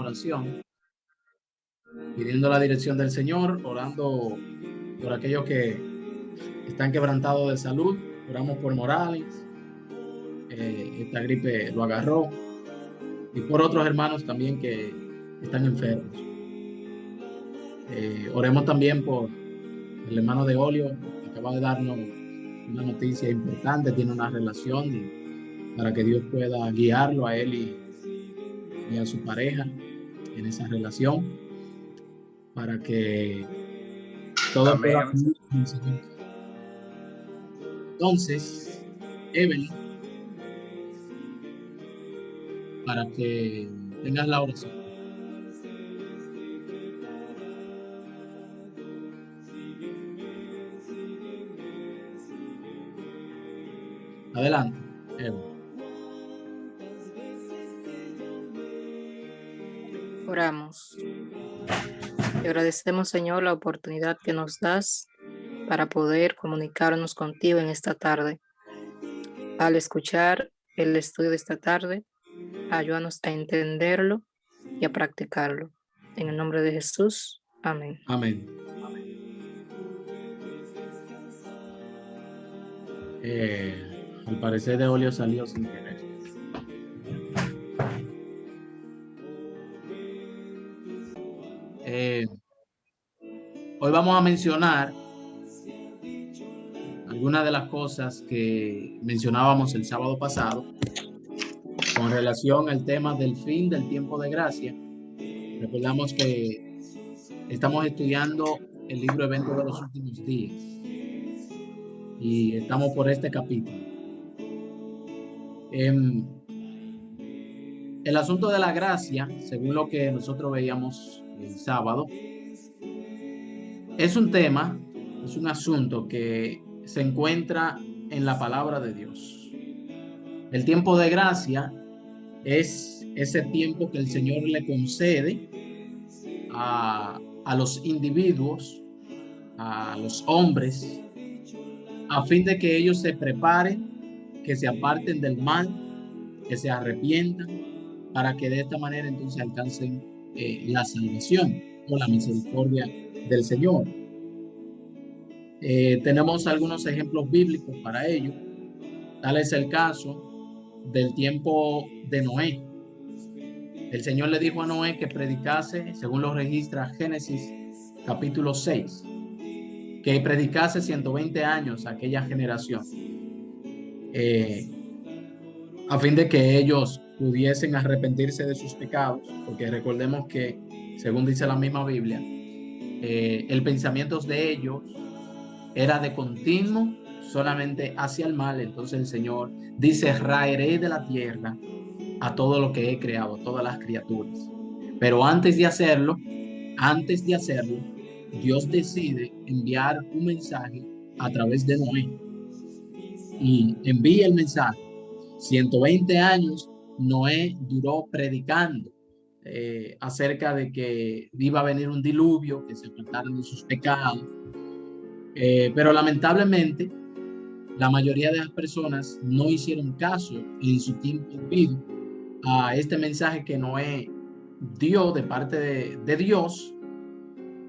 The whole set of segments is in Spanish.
oración, pidiendo la dirección del Señor, orando por aquellos que están quebrantados de salud. Oramos por Morales, esta gripe lo agarró, y por otros hermanos también que están enfermos. Oremos también por el hermano de Olio, que acaba de darnos una noticia importante, tiene una relación, y para que Dios pueda guiarlo a él y a su pareja en esa relación, para que todo pueda Amén. fluir con el Señor. Entonces, Evelyn, para que tengas la oración. Adelante, Evelyn. Oramos. Te agradecemos, Señor, la oportunidad que nos das para poder comunicarnos contigo en esta tarde. Al escuchar el estudio de esta tarde, ayúdanos a entenderlo y a practicarlo. En el nombre de Jesús. Amén. Amén. Al parecer de Olio salió sin querer. Hoy vamos a mencionar algunas de las cosas que mencionábamos el sábado pasado con relación al tema del fin del tiempo de gracia. Recordamos que estamos estudiando el libro Eventos de los Últimos Días y estamos por este capítulo. El asunto de la gracia, según lo que nosotros veíamos el sábado, es un tema, es un asunto que se encuentra en la palabra de Dios. El tiempo de gracia es ese tiempo que el Señor le concede a los individuos, a los hombres, a fin de que ellos se preparen, que se aparten del mal, que se arrepientan, para que de esta manera entonces alcancen la salvación o la misericordia del Señor. Tenemos algunos ejemplos bíblicos para ello. Tal es el caso del tiempo de Noé. El Señor le dijo a Noé que predicase, según lo registra Génesis capítulo 6, que predicase 120 años a aquella generación, a fin de que ellos pudiesen arrepentirse de sus pecados, porque recordemos que, según dice la misma Biblia, el pensamiento de ellos era de continuo solamente hacia el mal. Entonces el Señor dice: raeré de la tierra a todo lo que he creado, todas las criaturas. Pero antes de hacerlo, Dios decide enviar un mensaje a través de Noé, y envía el mensaje. 120 años Noé duró predicando acerca de que iba a venir un diluvio, que se apartaran de sus pecados. Pero lamentablemente la mayoría de las personas no hicieron caso en su tiempo debido a este mensaje que Noé dio de parte de Dios,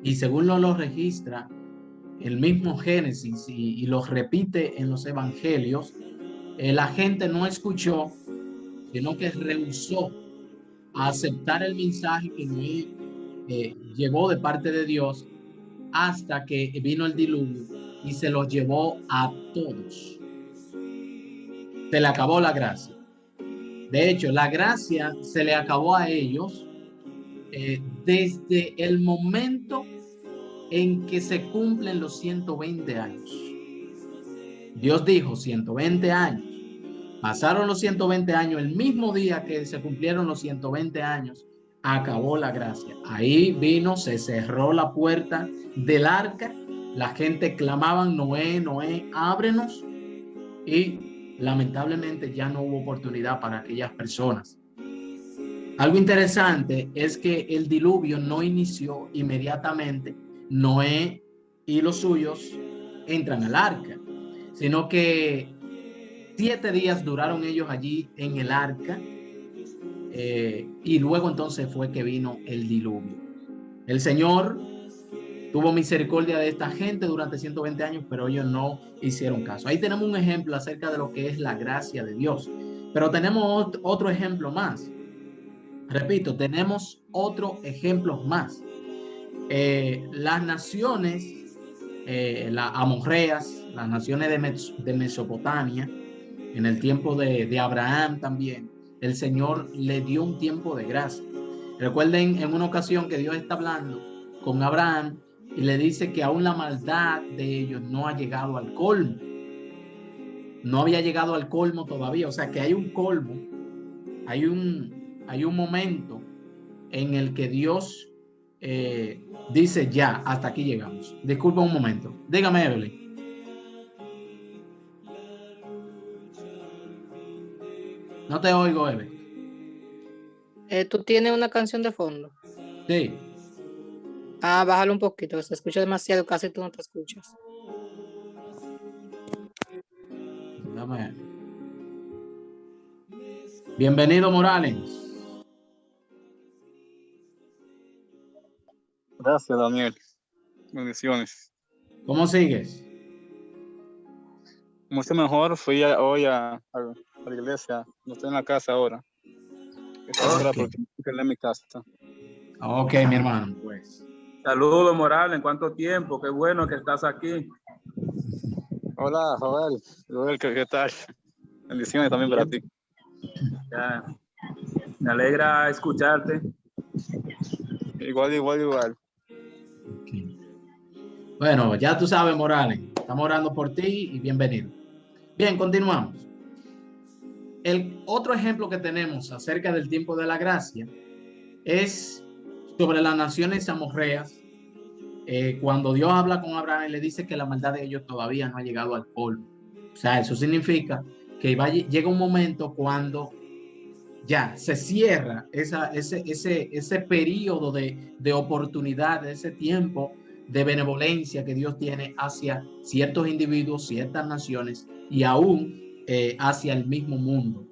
y según lo registra el mismo Génesis y lo repite en los evangelios, la gente no escuchó, sino que rehusó a aceptar el mensaje que Noé llegó de parte de Dios, hasta que vino el diluvio y se los llevó a todos. Se le acabó la gracia. De hecho, la gracia se le acabó a ellos desde el momento en que se cumplen los 120 años. Dios dijo 120 años. Pasaron los 120 años, el mismo día que se cumplieron los 120 años, acabó la gracia. Ahí vino, se cerró la puerta del arca, la gente clamaba: Noé, Noé, ábrenos, y lamentablemente ya no hubo oportunidad para aquellas personas. Algo interesante es que el diluvio no inició inmediatamente. Noé y los suyos entran al arca, sino que 7 días duraron ellos allí en el arca, y luego entonces fue que vino el diluvio. El Señor tuvo misericordia de esta gente durante 120 años, pero ellos no hicieron caso. Ahí tenemos un ejemplo acerca de lo que es la gracia de Dios. Pero tenemos otro ejemplo más. Repito, tenemos otro ejemplo más. Las naciones, las amorreas, las naciones de Mesopotamia, en el tiempo de Abraham también, el Señor le dio un tiempo de gracia. Recuerden en una ocasión que Dios está hablando con Abraham y le dice que aún la maldad de ellos no ha llegado al colmo. No había llegado al colmo todavía, o sea que hay un colmo, hay un momento en el que Dios dice ya, hasta aquí llegamos. Disculpa un momento. Dígame, Evelyn. No te oigo, Evelyn. ¿Tú tienes una canción de fondo? Sí. Bájalo un poquito, se escucha demasiado, casi tú no te escuchas. Dame. Bienvenido, Morales. Gracias, Daniel. Bendiciones. ¿Cómo sigues? Mucho mejor. Fui hoy a la iglesia. No estoy en la casa ahora. Estoy ahora porque estoy en mi casa. Ok, mi hermano, pues. Saludos, Morales. ¿En cuánto tiempo? Qué bueno que estás aquí. Hola, Joel. ¿Qué tal? Bendiciones también para ti. Ya. Me alegra escucharte. Igual. Okay. Bueno, ya tú sabes, Morales. Estamos orando por ti y bienvenido. Bien, continuamos. El otro ejemplo que tenemos acerca del tiempo de la gracia es sobre las naciones amorreas. Cuando Dios habla con Abraham y le dice que la maldad de ellos todavía no ha llegado al colmo. O sea, eso significa que llega un momento cuando ya se cierra ese periodo de oportunidad, ese tiempo de benevolencia que Dios tiene hacia ciertos individuos, ciertas naciones y aún hacia el mismo mundo,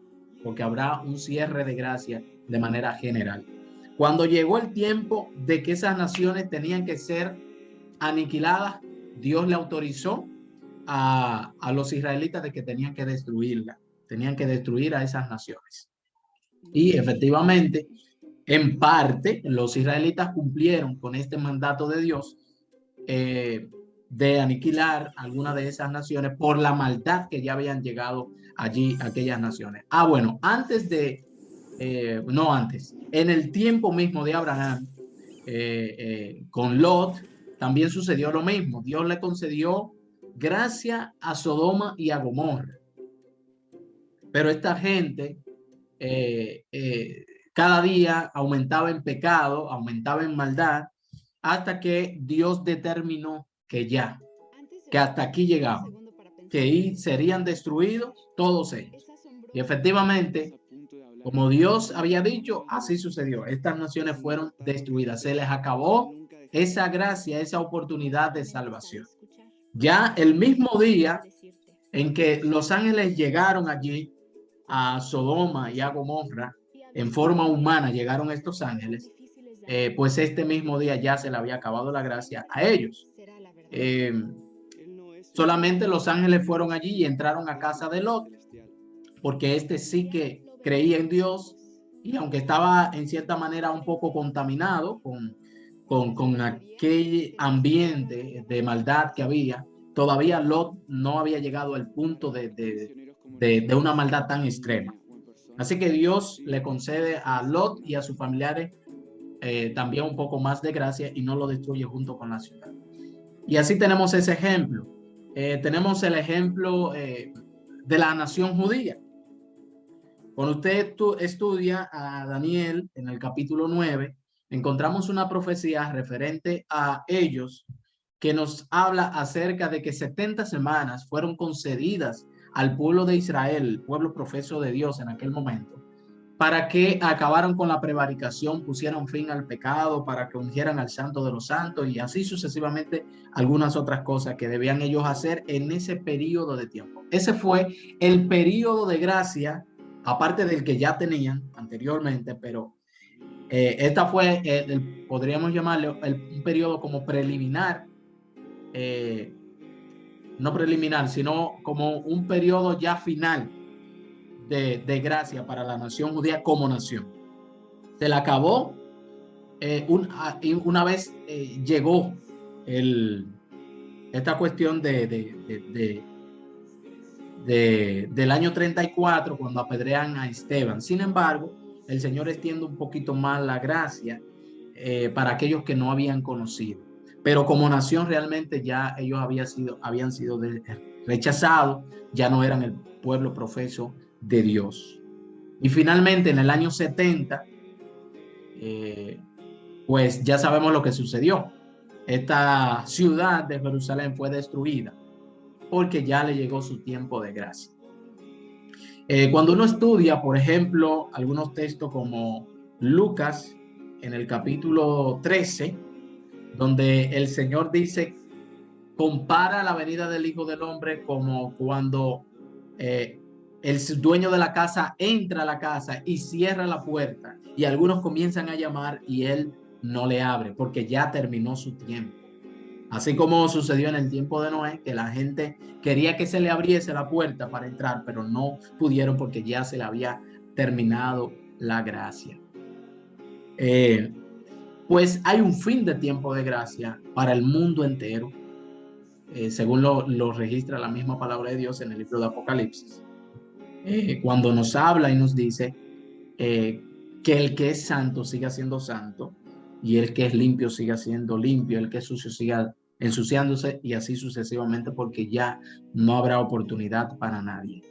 porque habrá un cierre de gracia de manera general. Cuando llegó el tiempo de que esas naciones tenían que ser aniquiladas, Dios le autorizó a los israelitas de que tenían que destruirla, tenían que destruir a esas naciones. Y efectivamente, en parte, los israelitas cumplieron con este mandato de Dios de aniquilar algunas de esas naciones por la maldad que ya habían llegado allí aquellas naciones. Bueno, en el tiempo mismo de Abraham, con Lot, también sucedió lo mismo. Dios le concedió gracia a Sodoma y a Gomorra. Pero esta gente cada día aumentaba en pecado, aumentaba en maldad, hasta que Dios determinó que hasta aquí llegaban, que serían destruidos todos ellos. Y efectivamente, como Dios había dicho, así sucedió. Estas naciones fueron destruidas. Se les acabó esa gracia, esa oportunidad de salvación. Ya el mismo día en que los ángeles llegaron allí a Sodoma y a Gomorra, en forma humana llegaron estos ángeles, pues este mismo día ya se le había acabado la gracia a ellos. Solamente los ángeles fueron allí y entraron a casa de Lot, porque este sí que creía en Dios, y aunque estaba en cierta manera un poco contaminado con aquel ambiente de maldad que había, todavía Lot no había llegado al punto de una maldad tan extrema. Así que Dios le concede a Lot y a sus familiares también un poco más de gracia y no lo destruye junto con la ciudad. Y así tenemos ese ejemplo. Tenemos el ejemplo de la nación judía. Cuando usted estudia a Daniel en el capítulo 9, encontramos una profecía referente a ellos que nos habla acerca de que 70 semanas fueron concedidas al pueblo de Israel, el pueblo profeso de Dios en aquel momento, para que acabaran con la prevaricación, pusieran fin al pecado, para que ungieran al santo de los santos y así sucesivamente algunas otras cosas que debían ellos hacer en ese periodo de tiempo. Ese fue el periodo de gracia aparte del que ya tenían anteriormente, pero esta fue, podríamos llamarlo un periodo como preliminar, no preliminar, sino como un periodo ya final de gracia para la nación judía como nación. Se le acabó una vez llegó esta cuestión del año 34, cuando apedrean a Esteban. Sin embargo, el Señor extiende un poquito más la gracia para aquellos que no habían conocido. Pero como nación realmente ya ellos habían sido rechazados, ya no eran el pueblo profeso de Dios. Y finalmente en el año 70, pues ya sabemos lo que sucedió. Esta ciudad de Jerusalén fue destruida porque ya le llegó su tiempo de gracia. Cuando uno estudia, por ejemplo, algunos textos como Lucas en el capítulo 13, donde el Señor dice, compara la venida del Hijo del Hombre como cuando el dueño de la casa entra a la casa y cierra la puerta y algunos comienzan a llamar y él no le abre porque ya terminó su tiempo. Así como sucedió en el tiempo de Noé, que la gente quería que se le abriese la puerta para entrar, pero no pudieron porque ya se le había terminado la gracia. Pues hay un fin de tiempo de gracia para el mundo entero, según lo registra la misma palabra de Dios en el libro de Apocalipsis. Cuando nos habla y nos dice que el que es santo siga siendo santo y el que es limpio siga siendo limpio, el que es sucio siga ensuciándose y así sucesivamente, porque ya no habrá oportunidad para nadie.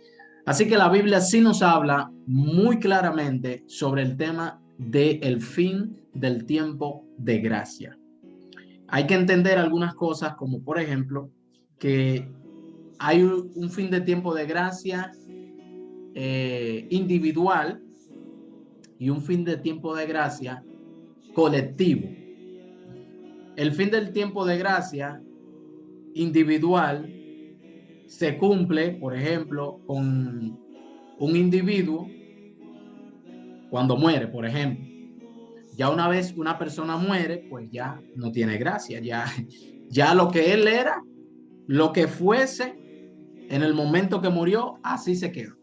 Así que la Biblia sí nos habla muy claramente sobre el tema del fin del tiempo de gracia. Hay que entender algunas cosas, como por ejemplo que hay un fin de tiempo de gracia individual y un fin de tiempo de gracia colectivo. El fin del tiempo de gracia individual se cumple, por ejemplo, con un individuo cuando muere, por ejemplo. Ya una vez una persona muere, pues ya no tiene gracia, ya lo que él era, lo que fuese en el momento que murió, así se quedó.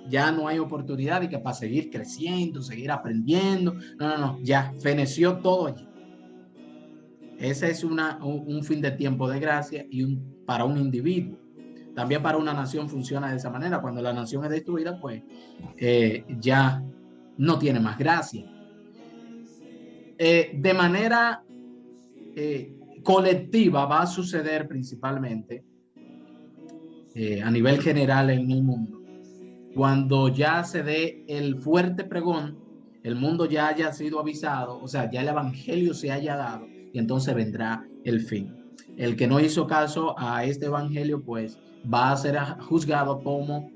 Ya no hay oportunidad de que para seguir creciendo, seguir aprendiendo. No, ya feneció todo allí. Ese es un fin de tiempo de gracia y para un individuo. También para una nación funciona de esa manera. Cuando la nación es destruida, pues ya no tiene más gracia. De manera colectiva va a suceder principalmente a nivel general en el mundo. Cuando ya se dé el fuerte pregón, el mundo ya haya sido avisado, o sea, ya el evangelio se haya dado, y entonces vendrá el fin. El que no hizo caso a este evangelio, pues va a ser juzgado como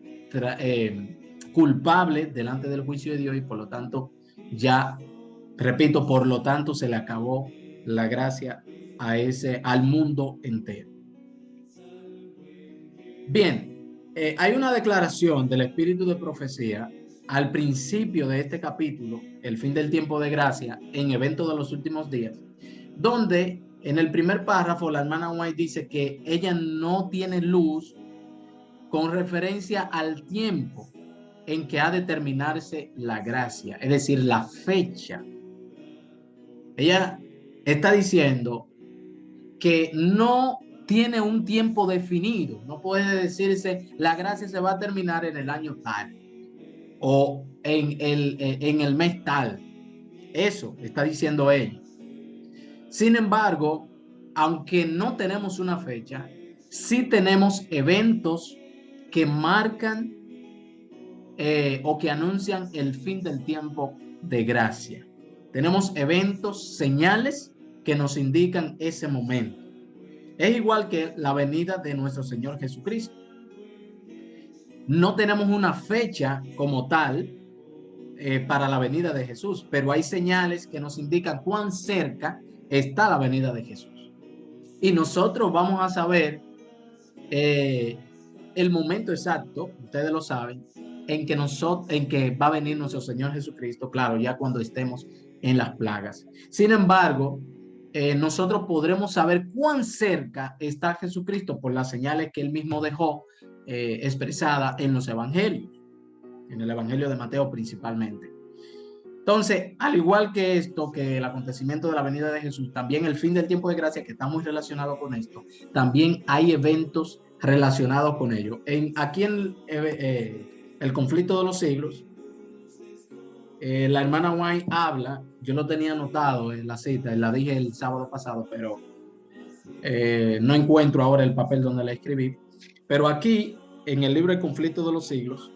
culpable delante del juicio de Dios, y por lo tanto, ya, repito, por lo tanto se le acabó la gracia al mundo entero. Bien. Hay una declaración del espíritu de profecía al principio de este capítulo, el fin del tiempo de gracia, en eventos de los últimos días, donde en el primer párrafo la hermana White dice que ella no tiene luz con referencia al tiempo en que ha de terminarse la gracia, es decir, la fecha. Ella está diciendo que no tiene un tiempo definido. No puede decirse la gracia se va a terminar en el año tal o en el mes tal. Eso está diciendo ella. Sin embargo, aunque no tenemos una fecha, sí tenemos eventos que marcan o que anuncian el fin del tiempo de gracia. Tenemos eventos, señales que nos indican ese momento. Es igual que la venida de nuestro Señor Jesucristo. No tenemos una fecha como tal para la venida de Jesús, pero hay señales que nos indican cuán cerca está la venida de Jesús. Y nosotros vamos a saber el momento exacto, ustedes lo saben, en que va a venir nuestro Señor Jesucristo, claro, ya cuando estemos en las plagas. Sin embargo, nosotros podremos saber cuán cerca está Jesucristo por las señales que él mismo dejó expresada en los evangelios, en el evangelio de Mateo principalmente. Entonces, al igual que esto, que el acontecimiento de la venida de Jesús, también el fin del tiempo de gracia, que está muy relacionado con esto, también hay eventos relacionados con ello. Aquí en el conflicto de los siglos, la hermana White habla, yo lo tenía anotado en la cita, la dije el sábado pasado, pero no encuentro ahora el papel donde la escribí. Pero aquí, en el libro El conflicto de los siglos,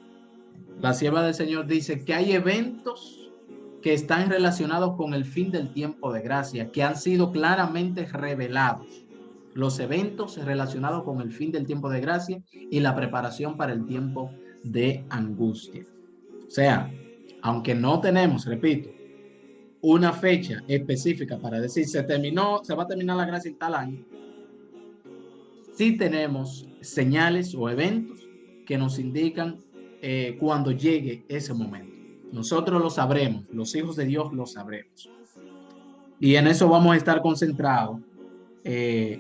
la sierva del Señor dice que hay eventos que están relacionados con el fin del tiempo de gracia, que han sido claramente revelados. Los eventos relacionados con el fin del tiempo de gracia y la preparación para el tiempo de angustia. O sea, aunque no tenemos, repito, una fecha específica para decir se va a terminar la gracia en tal año, sí tenemos señales o eventos que nos indican cuando llegue ese momento. Nosotros lo sabremos, los hijos de Dios lo sabremos. Y en eso vamos a estar concentrados en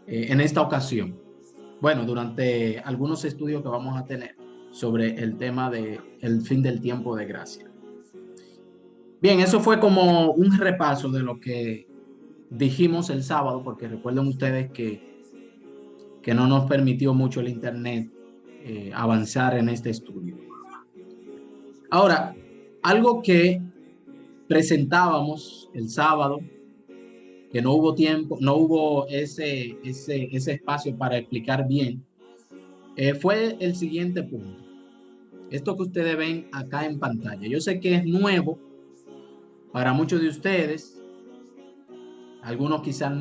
esta ocasión. Bueno, durante algunos estudios que vamos a tener sobre el tema del fin del tiempo de gracia. Bien, eso fue como un repaso de lo que dijimos el sábado, porque recuerden ustedes que no nos permitió mucho el internet avanzar en este estudio. Ahora, algo que presentábamos el sábado, que no hubo tiempo, no hubo ese espacio para explicar bien, fue el siguiente punto. Esto que ustedes ven acá en pantalla. Yo sé que es nuevo para muchos de ustedes. Algunos quizás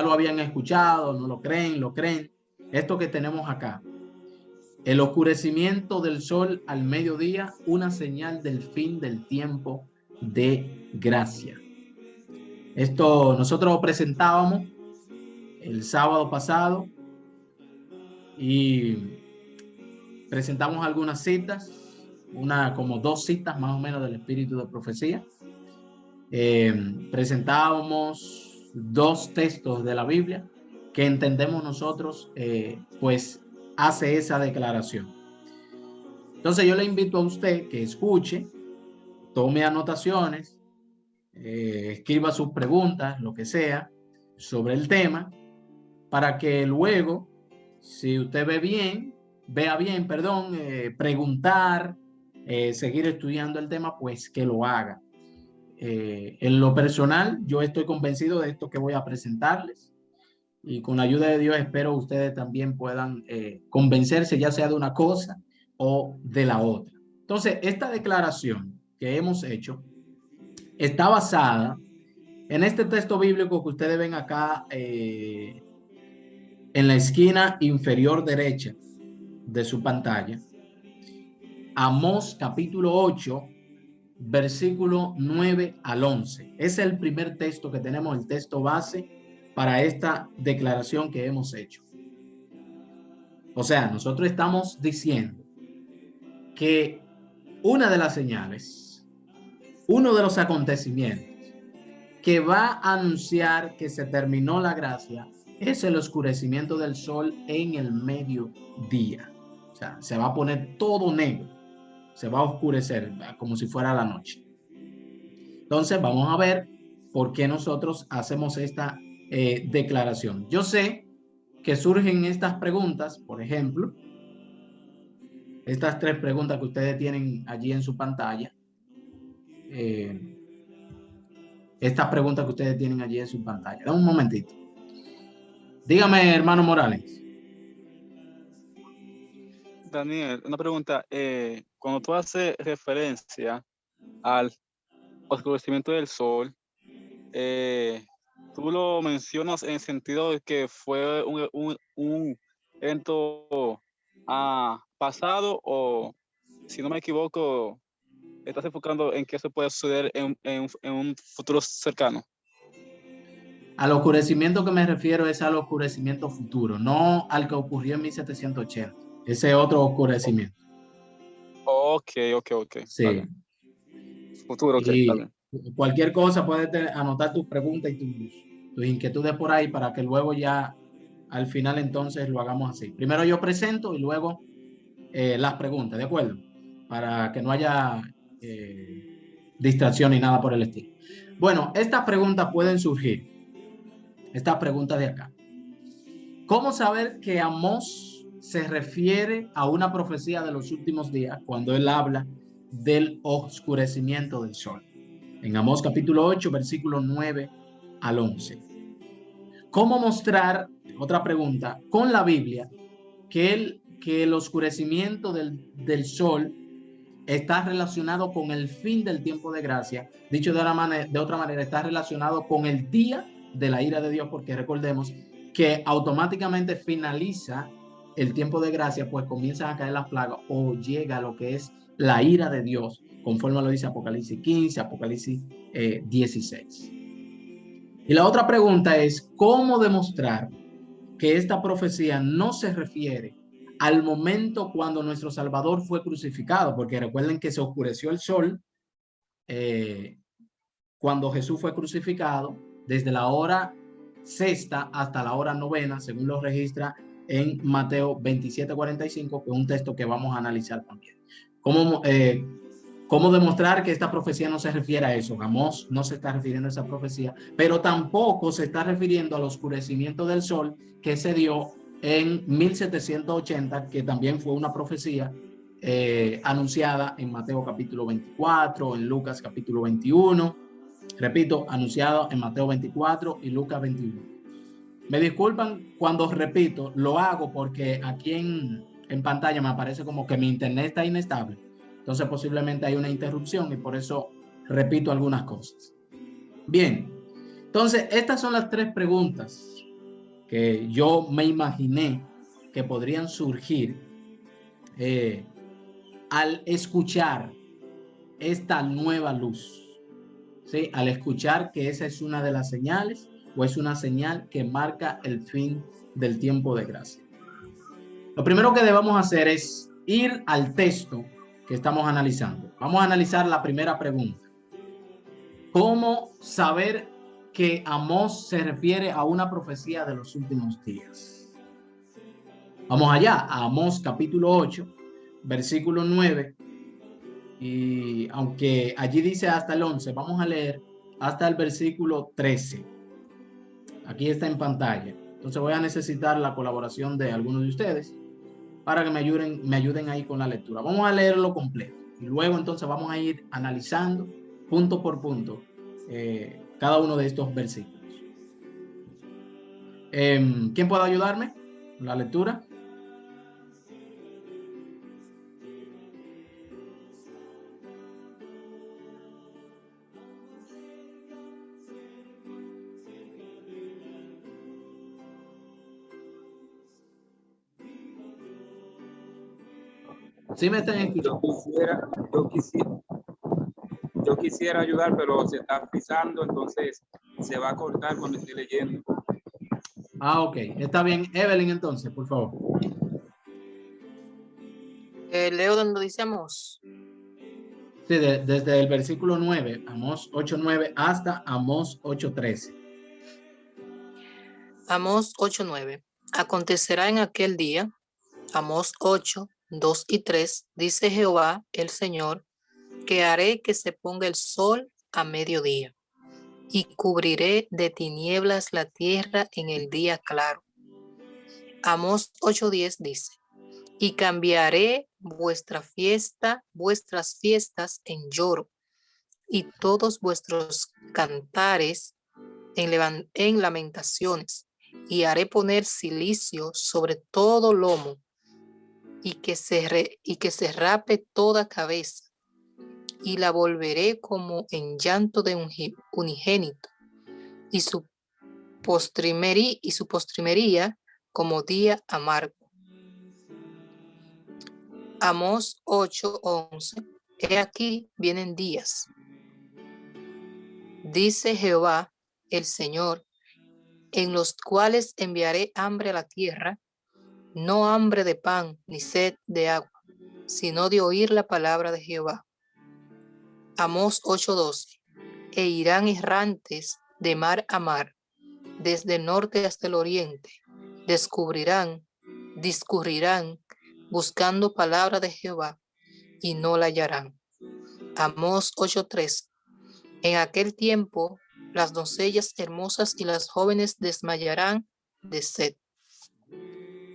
lo habían escuchado, no lo creen, lo creen. Esto que tenemos acá. El oscurecimiento del sol al mediodía, una señal del fin del tiempo de gracia. Esto nosotros lo presentábamos el sábado pasado y presentamos algunas citas, como 2 citas más o menos del espíritu de profecía. Presentábamos 2 textos de la Biblia que entendemos nosotros, pues hace esa declaración. Entonces yo le invito a usted que escuche, tome anotaciones, escriba sus preguntas, lo que sea, sobre el tema, para que luego, si usted vea bien, preguntar, seguir estudiando el tema, pues que lo haga. En lo personal, yo estoy convencido de esto que voy a presentarles y con la ayuda de Dios espero ustedes también puedan convencerse ya sea de una cosa o de la otra. Entonces, esta declaración que hemos hecho está basada en este texto bíblico que ustedes ven acá en la esquina inferior derecha de su pantalla. Amós capítulo 8, versículo 9 al 11. Es el primer texto que tenemos, el texto base para esta declaración que hemos hecho. O sea, nosotros estamos diciendo que una de las señales, uno de los acontecimientos que va a anunciar que se terminó la gracia es el oscurecimiento del sol en el mediodía. O sea, se va a poner todo negro, se va a oscurecer como si fuera la noche. Entonces vamos a ver por qué nosotros hacemos esta declaración. Yo sé que surgen estas preguntas, por ejemplo, estas 3 preguntas que ustedes tienen allí en su pantalla. Estas preguntas que ustedes tienen allí en su pantalla. Dame un momentito. Dígame, hermano Morales. Daniel, una pregunta. Cuando tú haces referencia al oscurecimiento del sol, tú lo mencionas en el sentido de que fue un evento pasado, o si no me equivoco, estás enfocando en que eso puede suceder en un futuro cercano. Al oscurecimiento que me refiero es al oscurecimiento futuro, no al que ocurrió en 1780. ese otro oscurecimiento. Ok. Está Sí. bien. Futuro, ok, está Y bien. cualquier cosa puedes anotar tus preguntas y tus inquietudes por ahí para que luego ya al final entonces lo hagamos así. Primero yo presento y luego las preguntas, ¿de acuerdo? Para que no haya distracción ni nada por el estilo. Bueno, estas preguntas pueden surgir. Estas preguntas de acá. ¿Cómo saber que Amós se refiere a una profecía de los últimos días cuando él habla del oscurecimiento del sol? En Amós capítulo 8, versículo 9 al 11. ¿Cómo mostrar, otra pregunta, con la Biblia que el oscurecimiento del sol está relacionado con el fin del tiempo de gracia? Dicho de otra manera, está relacionado con el día de la ira de Dios, porque recordemos que automáticamente finaliza el tiempo de gracia, pues comienzan a caer las plagas o llega lo que es la ira de Dios, conforme lo dice Apocalipsis 15, Apocalipsis 16. Y la otra pregunta es, ¿cómo demostrar que esta profecía no se refiere al momento cuando nuestro Salvador fue crucificado? Porque recuerden que se oscureció el sol cuando Jesús fue crucificado, desde la hora sexta hasta la hora novena, según lo registra en Mateo 27:45, que es un texto que vamos a analizar también. ¿Cómo demostrar que esta profecía no se refiere a eso? Amós no se está refiriendo a esa profecía, pero tampoco se está refiriendo al oscurecimiento del sol que se dio en 1780, que también fue una profecía anunciada en Mateo capítulo 24, en Lucas capítulo 21. Repito, anunciado en Mateo 24 y Lucas 21. Me disculpan cuando repito, lo hago porque aquí en pantalla me aparece como que mi internet está inestable. Entonces posiblemente hay una interrupción y por eso repito algunas cosas. Bien, entonces estas son las tres preguntas que yo me imaginé que podrían surgir al escuchar esta nueva luz. ¿Sí? Al escuchar que esa es una de las señales o es una señal que marca el fin del tiempo de gracia. Lo primero que debemos hacer es ir al texto que estamos analizando. Vamos a analizar la primera pregunta. ¿Cómo saber que Amós se refiere a una profecía de los últimos días? Vamos allá, a Amós capítulo 8, versículo 9. Y aunque allí dice hasta el 11, vamos a leer hasta el versículo 13. Aquí está en pantalla. Entonces voy a necesitar la colaboración de algunos de ustedes para que me ayuden ahí con la lectura. Vamos a leerlo completo y luego entonces vamos a ir analizando punto por punto cada uno de estos versículos. ¿Quién puede ayudarme con la lectura? ¿Sí me están escuchando? Yo quisiera ayudar, pero se está pisando, entonces se va a cortar cuando esté leyendo. Ok. Está bien. Evelyn, entonces, por favor. Leo donde dice Amós. Sí, desde el versículo 9, Amós 8:9 hasta Amós 8:13. Amós 8:9. Acontecerá en aquel día, Amós 8:2 y 3, dice Jehová el Señor, que haré que se ponga el sol a mediodía y cubriré de tinieblas la tierra en el día claro. Amós 8:10 dice, y cambiaré vuestras fiestas en lloro y todos vuestros cantares en lamentaciones, y haré poner cilicio sobre todo lomo y que se rape toda cabeza, y la volveré como en llanto de unigénito, y su postrimería como día amargo. Amós 8:11. He aquí vienen días, dice Jehová el Señor, en los cuales enviaré hambre a la tierra, no hambre de pan ni sed de agua, sino de oír la palabra de Jehová. Amós 8:12. E irán errantes de mar a mar, desde el norte hasta el oriente, discurrirán, buscando palabra de Jehová, y no la hallarán. Amós 8:3. En aquel tiempo, las doncellas hermosas y las jóvenes desmayarán de sed.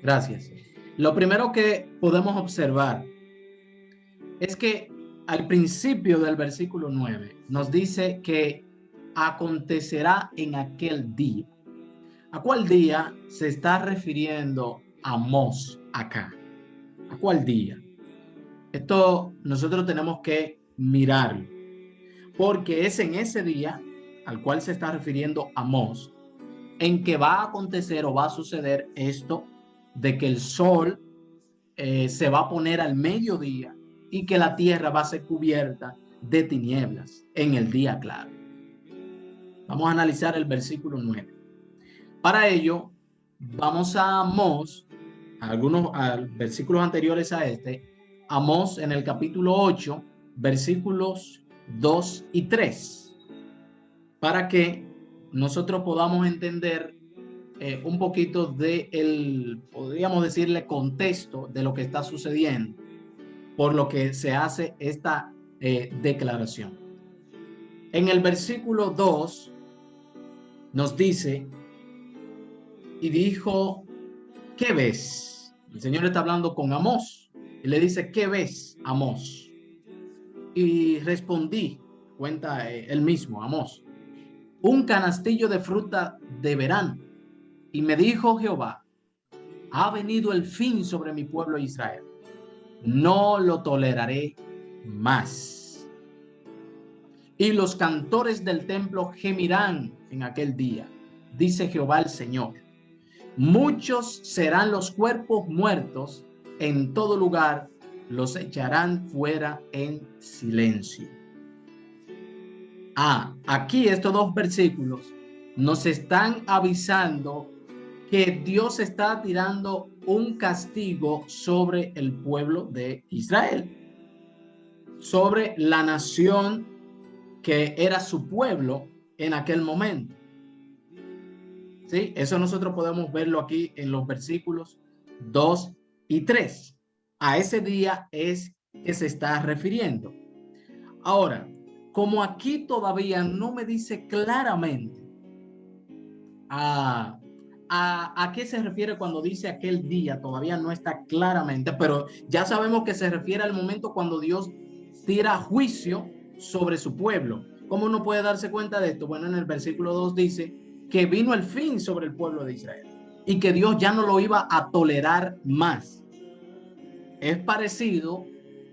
Gracias. Lo primero que podemos observar es que al principio del versículo 9 nos dice que acontecerá en aquel día. ¿A cuál día se está refiriendo Amós acá? ¿A cuál día? Esto nosotros tenemos que mirarlo, porque es en ese día al cual se está refiriendo Amós, en que va a acontecer o va a suceder esto de que el sol se va a poner al mediodía y que la tierra va a ser cubierta de tinieblas en el día claro. Vamos a analizar el versículo 9. Para ello, vamos a Amós, algunos versículos anteriores a este, Amós en el capítulo 8, versículos 2 y 3, para que nosotros podamos entender un poquito podríamos decirle, contexto de lo que está sucediendo, por lo que se hace esta declaración. En el versículo 2 nos dice, y dijo, ¿qué ves? El Señor está hablando con Amós y le dice, ¿qué ves, Amós? Y respondí, cuenta él mismo, Amós, un canastillo de fruta de verano. Y me dijo Jehová, ha venido el fin sobre mi pueblo Israel. No lo toleraré más. Y los cantores del templo gemirán en aquel día, dice Jehová el Señor. Muchos serán los cuerpos muertos en todo lugar, los echarán fuera en silencio. Aquí estos dos versículos nos están avisando que Dios está tirando un castigo sobre el pueblo de Israel, sobre la nación que era su pueblo en aquel momento. ¿Sí? Eso nosotros podemos verlo aquí en los versículos 2 y 3. A ese día es que se está refiriendo. Ahora, como aquí todavía no me dice claramente ¿a qué se refiere cuando dice aquel día? Todavía no está claramente, pero ya sabemos que se refiere al momento cuando Dios tira juicio sobre su pueblo. ¿Cómo uno puede darse cuenta de esto? Bueno, en el versículo 2 dice que vino el fin sobre el pueblo de Israel y que Dios ya no lo iba a tolerar más. Es parecido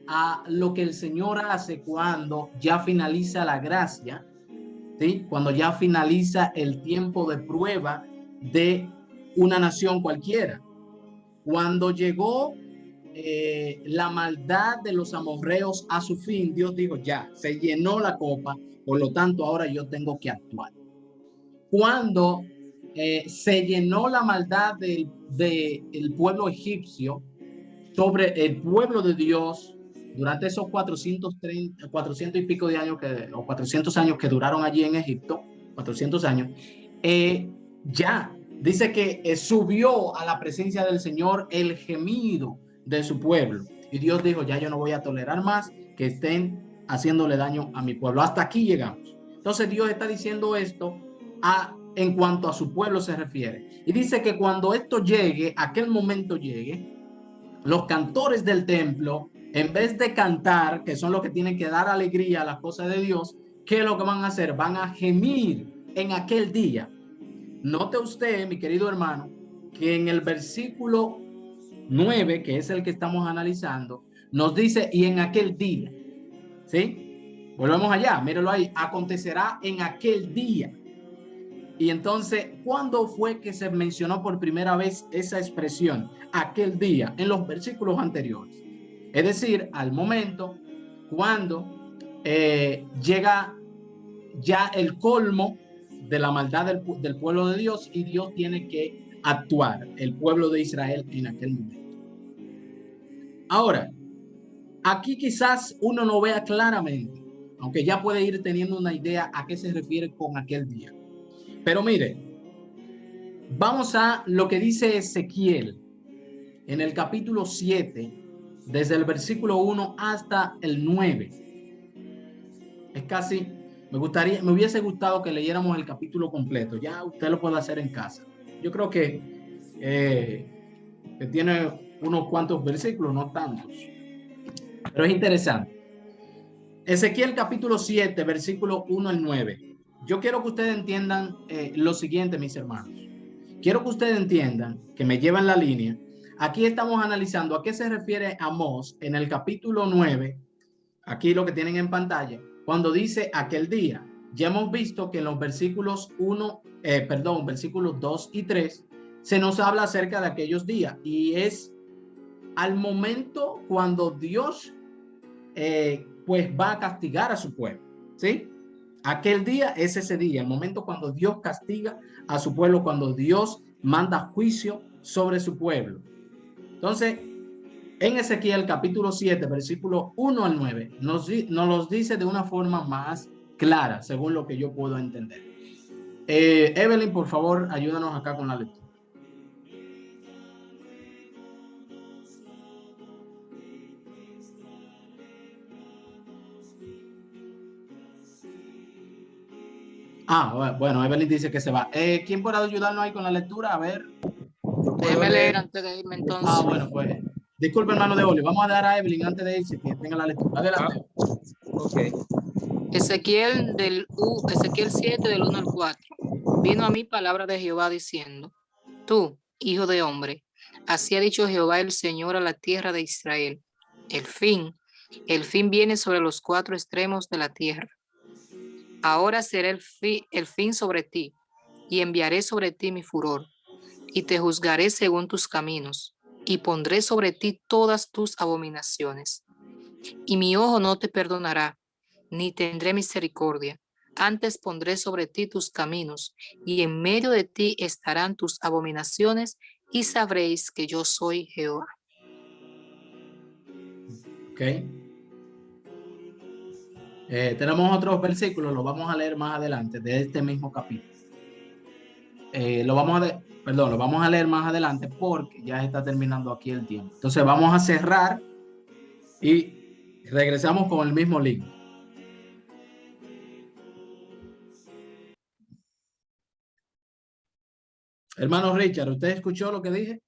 a lo que el Señor hace cuando ya finaliza la gracia, ¿sí? Cuando ya finaliza el tiempo de prueba de una nación cualquiera. Cuando llegó la maldad de los amorreos a su fin, Dios dijo, ya, se llenó la copa, por lo tanto ahora yo tengo que actuar. Cuando se llenó la maldad del pueblo egipcio sobre el pueblo de Dios, durante esos 400 y pico de años, o 400 años que duraron allí en Egipto, 400 años, ya dice que subió a la presencia del Señor el gemido de su pueblo. Y Dios dijo, ya yo no voy a tolerar más que estén haciéndole daño a mi pueblo. Hasta aquí llegamos. Entonces Dios está diciendo esto en cuanto a su pueblo se refiere. Y dice que cuando esto llegue, aquel momento llegue, los cantores del templo, en vez de cantar, que son los que tienen que dar alegría a las cosas de Dios, ¿qué es lo que van a hacer? Van a gemir en aquel día. Note usted, mi querido hermano, que en el versículo 9, que es el que estamos analizando, nos dice, y en aquel día, ¿sí? Volvemos allá, míralo ahí, acontecerá en aquel día. Y entonces, ¿cuándo fue que se mencionó por primera vez esa expresión? Aquel día, en los versículos anteriores. Es decir, al momento cuando llega ya el colmo de la maldad del pueblo de Dios y Dios tiene que actuar el pueblo de Israel en aquel momento. Ahora, aquí quizás uno no vea claramente, aunque ya puede ir teniendo una idea a qué se refiere con aquel día. Pero mire, vamos a lo que dice Ezequiel en el capítulo 7, desde el versículo 1 hasta el 9. Es casi, me hubiese gustado que leyéramos el capítulo completo. Ya usted lo puede hacer en casa. Yo creo que tiene unos cuantos versículos, no tantos. Pero es interesante. Ezequiel capítulo 7, versículo 1 al 9. Yo quiero que ustedes entiendan lo siguiente, mis hermanos. Quiero que ustedes entiendan, que me llevan la línea. Aquí estamos analizando a qué se refiere Amós en el capítulo 9, aquí lo que tienen en pantalla, cuando dice aquel día. Ya hemos visto que en los versículos versículos 2 y 3 se nos habla acerca de aquellos días y es al momento cuando Dios pues va a castigar a su pueblo, ¿sí? Aquel día es ese día, el momento cuando Dios castiga a su pueblo, cuando Dios manda juicio sobre su pueblo. Entonces, en Ezequiel capítulo 7, versículo 1 al 9, nos los dice de una forma más clara, según lo que yo puedo entender. Evelyn, por favor, ayúdanos acá con la lectura. Bueno, Evelyn dice que se va. ¿Quién puede ayudarnos ahí con la lectura? A ver. Déjeme leer antes de irme entonces. Bueno, pues. Disculpe, hermano de Oli. Vamos a dar a Evelyn antes de irse que tenga la lectura. Adelante. Ok. Ezequiel 7 del 1 al 4. Vino a mí palabra de Jehová diciendo: Tú, hijo de hombre, así ha dicho Jehová el Señor a la tierra de Israel. El fin viene sobre los cuatro extremos de la tierra. Ahora será el fin sobre ti, y enviaré sobre ti mi furor, y te juzgaré según tus caminos, y pondré sobre ti todas tus abominaciones. Y mi ojo no te perdonará, ni tendré misericordia. Antes pondré sobre ti tus caminos, y en medio de ti estarán tus abominaciones, y sabréis que yo soy Jehová. Ok. Tenemos otros versículos, los vamos a leer más adelante de este mismo capítulo. Lo vamos a leer más adelante porque ya está terminando aquí el tiempo. Entonces vamos a cerrar y regresamos con el mismo link. Hermano Richard, ¿usted escuchó lo que dije?